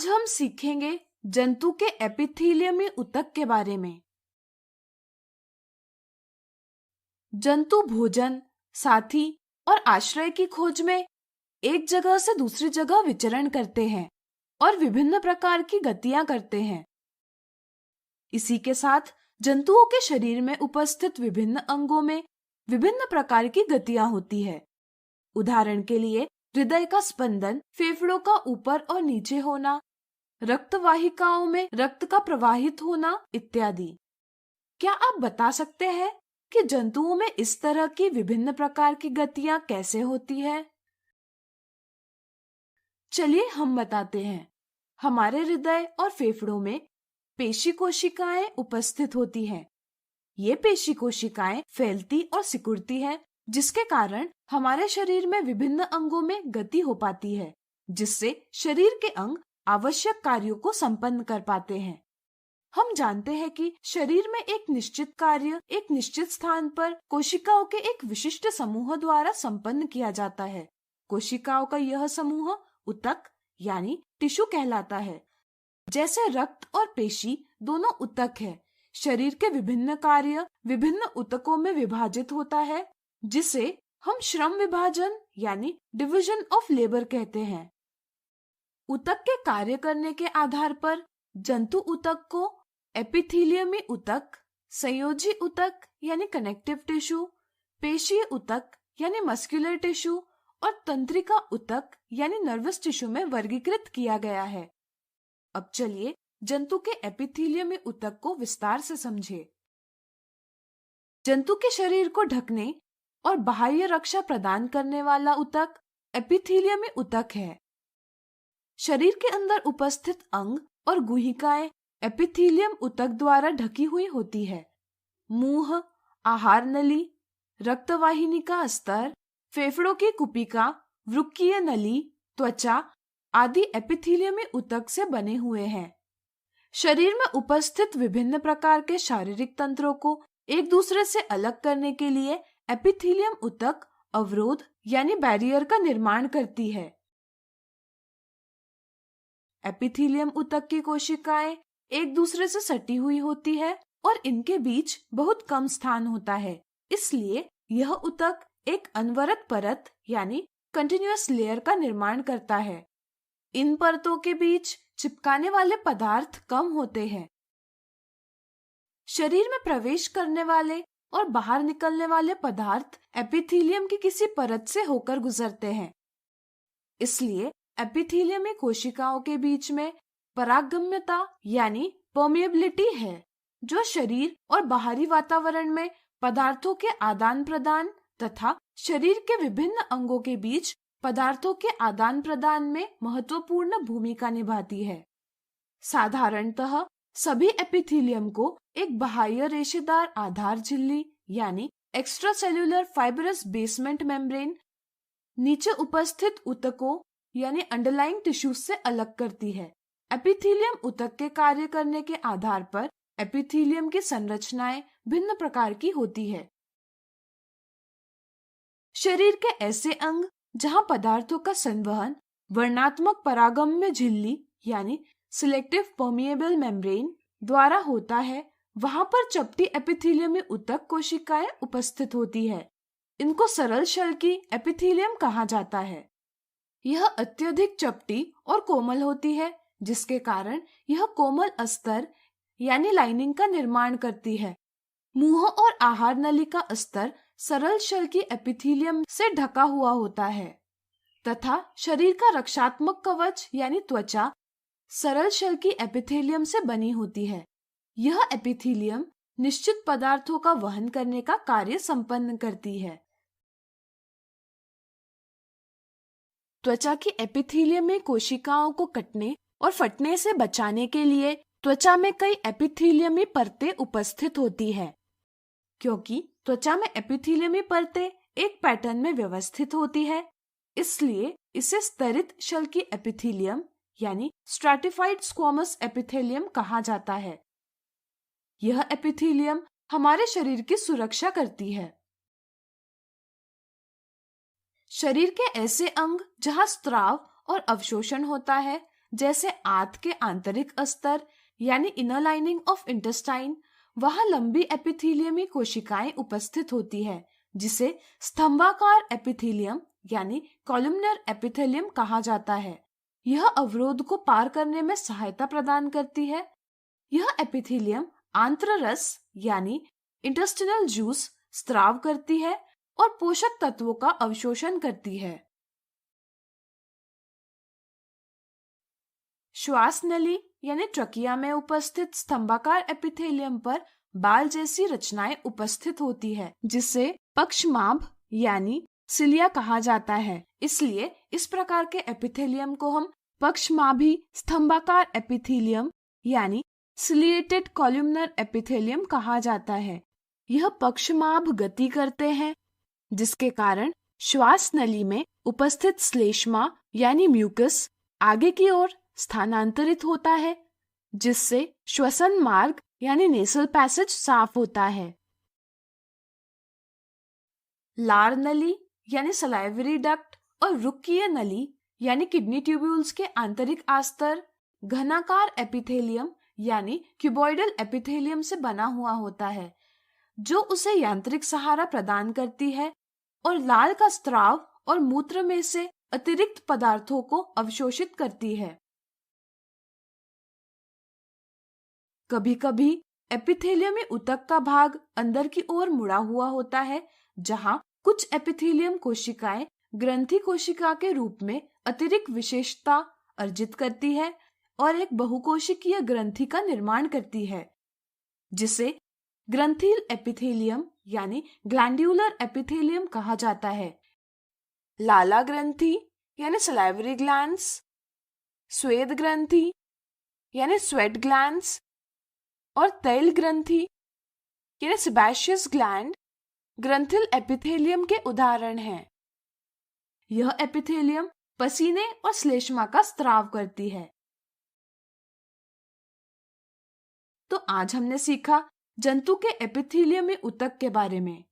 आज हम सीखेंगे जंतु के एपिथेलियमी ऊतक के बारे में। जंतु भोजन, साथी और आश्रय की खोज में एक जगह से दूसरी जगह विचरण करते हैं और विभिन्न प्रकार की गतियां करते हैं। इसी के साथ जंतुओं के शरीर में उपस्थित विभिन्न अंगों में विभिन्न प्रकार की गतियां होती है। उदाहरण के लिए हृदय का स्पंदन, फेफड़ों का ऊपर और नीचे होना, रक्तवाहिकाओं में रक्त का प्रवाहित होना इत्यादि। क्या आप बता सकते हैं कि जंतुओं में इस तरह की विभिन्न प्रकार की गतियां कैसे होती है? चलिए हम बताते हैं। हमारे हृदय और फेफड़ों में पेशी कोशिकाएं उपस्थित होती हैं। ये पेशी कोशिकाएं फैलती और सिकुड़ती हैं, जिसके कारण हमारे शरीर में विभिन्न अंगों में गति हो पाती है, जिससे शरीर के अंग आवश्यक कार्यों को संपन्न कर पाते हैं। हम जानते हैं कि शरीर में एक निश्चित कार्य एक निश्चित स्थान पर कोशिकाओं के एक विशिष्ट समूह द्वारा संपन्न किया जाता है। कोशिकाओं का यह समूह ऊतक यानी टिश्यू कहलाता है। जैसे रक्त और पेशी दोनों ऊतक है, शरीर के विभिन्न कार्य विभिन्न ऊतकों में विभाजित होता है, जिसे हम श्रम विभाजन यानी डिवीजन ऑफ लेबर कहते हैं। ऊतक के कार्य करने के आधार पर जंतु ऊतक को एपिथेलियमी ऊतक, संयोजी ऊतक यानी कनेक्टिव टिश्यू, पेशीय ऊतक यानी मस्कुलर टिश्यू और तंत्रिका ऊतक यानी नर्वस टिश्यू में वर्गीकृत किया गया है। अब चलिए जंतु के एपिथेलियमी ऊतक को विस्तार से समझें। जंतु के शरीर को ढकने और बाह्य रक्षा प्रदान करने वाला ऊतक एपिथेलियमी ऊतक है। शरीर के अंदर उपस्थित अंग और गुहिकाएं एपिथेलियम ऊतक द्वारा ढकी हुई होती है। मुंह, आहार नली, रक्तवाहिनी का स्तर, फेफड़ों की कुपिका, वृक्कीय नली, त्वचा आदि एपिथेलियमी ऊतक से बने हुए हैं। शरीर में उपस्थित विभिन्न प्रकार के शारीरिक तंत्रों को एक दूसरे से अलग करने के लिए एपिथेलियम ऊतक अवरोध यानी बैरियर का निर्माण करती है। एपिथेलियम ऊतक की कोशिकाएं एक दूसरे से सटी हुई होती है और इनके बीच बहुत कम स्थान होता है, इसलिए यह ऊतक एक अनवरत परत यानी कंटिन्यूअस लेयर का निर्माण करता है। इन परतों के बीच चिपकाने वाले पदार्थ कम होते हैं। शरीर में प्रवेश करने वाले और बाहर निकलने वाले पदार्थ एपिथेलियम की किसी परत से होकर गुजरते हैं। इसलिए एपिथेलियमी कोशिकाओं के बीच में परागम्यता यानी परमिएबिलिटी है, जो शरीर और बाहरी वातावरण में पदार्थों के आदान प्रदान तथा शरीर के विभिन्न अंगों के बीच पदार्थों के आदान प्रदान में महत्वपूर्ण भूमिका निभाती है। साधारणतः सभी एपिथेलियम को एक बाह्य रेशेदार आधार झिल्ली यानी एक्स्ट्रासेल्युलर फाइब्रस बेसमेंट मेम्ब्रेन नीचे उपस्थित ऊतकों यानी अंडरलाइंग टिश्यूज से अलग करती है। एपिथेलियम ऊतक के कार्य करने के आधार पर एपिथेलियम की संरचनाएं भिन्न प्रकार की होती है। शरीर के ऐसे अंग जहां पदार्थों का संवहन वर्णात्मक परागम्य झिल्ली यानी सिलेक्टिव परमिएबल मेम्ब्रेन द्वारा होता है, वहां पर चपटी एपिथेलियमी ऊतक कोशिकाएं उपस्थित होती है। इनको सरल शल की एपिथेलियम कहा जाता है। यह अत्यधिक चपटी और कोमल होती है, जिसके कारण यह कोमल अस्तर यानी लाइनिंग का निर्माण करती है। मुंह और आहार नली का अस्तर सरल शल की एपिथेलियम से ढका हुआ होता है तथा शरीर का रक्षात्मक कवच यानी त्वचा सरल शल की एपिथेलियम से बनी होती है। यह एपिथेलियम निश्चित पदार्थों का वहन करने का कार्य संपन्न करती है। त्वचा की एपिथेलियमी कोशिकाओं को कटने और फटने से बचाने के लिए त्वचा में कई एपिथेलियमी परतें उपस्थित होती है। क्योंकि त्वचा में एपिथेलियमी परतें एक पैटर्न में व्यवस्थित होती है, इसलिए इसे स्तरित शल की एपिथेलियम यानी स्ट्रैटिफाइड स्क्वैमस एपिथेलियम कहा जाता है। यह एपिथेलियम हमारे शरीर की सुरक्षा करती है। शरीर के ऐसे अंग जहां स्त्राव और अवशोषण होता है, जैसे आंत के आंतरिक अस्तर यानी इनर लाइनिंग ऑफ इंटेस्टाइन, वहां लंबी एपिथेलियमी कोशिकाएं उपस्थित होती है, जिसे स्तंभाकार एपिथेलियम यानी कॉलमनर एपिथेलियम कहा जाता है। यह अवरोध को पार करने में सहायता प्रदान करती है। यह एपिथेलियम आंत्ररस यानी इंटेस्टिनल जूस स्त्राव करती है और पोषक तत्वों का अवशोषण करती है। श्वास नली यानी ट्रकिया में उपस्थित स्तंभाकार एपिथेलियम पर बाल जैसी रचनाएं उपस्थित होती है, जिसे पक्षमाभ यानी सिलिया कहा जाता है। इसलिए इस प्रकार के एपिथेलियम को हम पक्षमाभी स्तंभाकार एपिथेलियम यानी सिलिएटेड कॉलमनर एपिथेलियम कहा जाता है। यह पक्षमाभ गति करते हैं, जिसके कारण श्वास नली में उपस्थित श्लेष्मा यानी म्यूकस आगे की ओर स्थानांतरित होता है, जिससे श्वसन मार्ग यानी नेसल पैसेज साफ होता है। लार नली यानी सलाइवरी डक्ट और वृक्कीय नली यानी किडनी ट्यूब्यूल्स के आंतरिक आस्तर घनाकार एपिथेलियम यानी क्यूबॉइडल एपिथेलियम से बना हुआ होता है, जो उसे यांत्रिक सहारा प्रदान करती है और लाल का स्त्राव और मूत्र में से अतिरिक्त पदार्थों को अवशोषित करती है। कभी कभी एपिथेलियम में ऊतक का भाग अंदर की ओर मुड़ा हुआ होता है, जहां कुछ एपिथेलियम कोशिकाएं ग्रंथि कोशिका के रूप में अतिरिक्त विशेषता अर्जित करती है और एक बहुकोशिकीय ग्रंथि का निर्माण करती है, जिसे ग्रंथिल एपिथेलियम यानी ग्लैंड्यूलर एपिथेलियम कहा जाता है। लाला ग्रंथि यानी सलाइवरी ग्लैंड्स, स्वेद ग्रंथि यानी स्वेट ग्लैंड्स और तैल ग्रंथि यानी सेबेशियस ग्लैंड ग्रंथिल एपिथेलियम के उदाहरण हैं। यह एपिथेलियम पसीने और श्लेष्मा का स्त्राव करती है। तो आज हमने सीखा जंतु के एपिथेलियम में ऊतक के बारे में।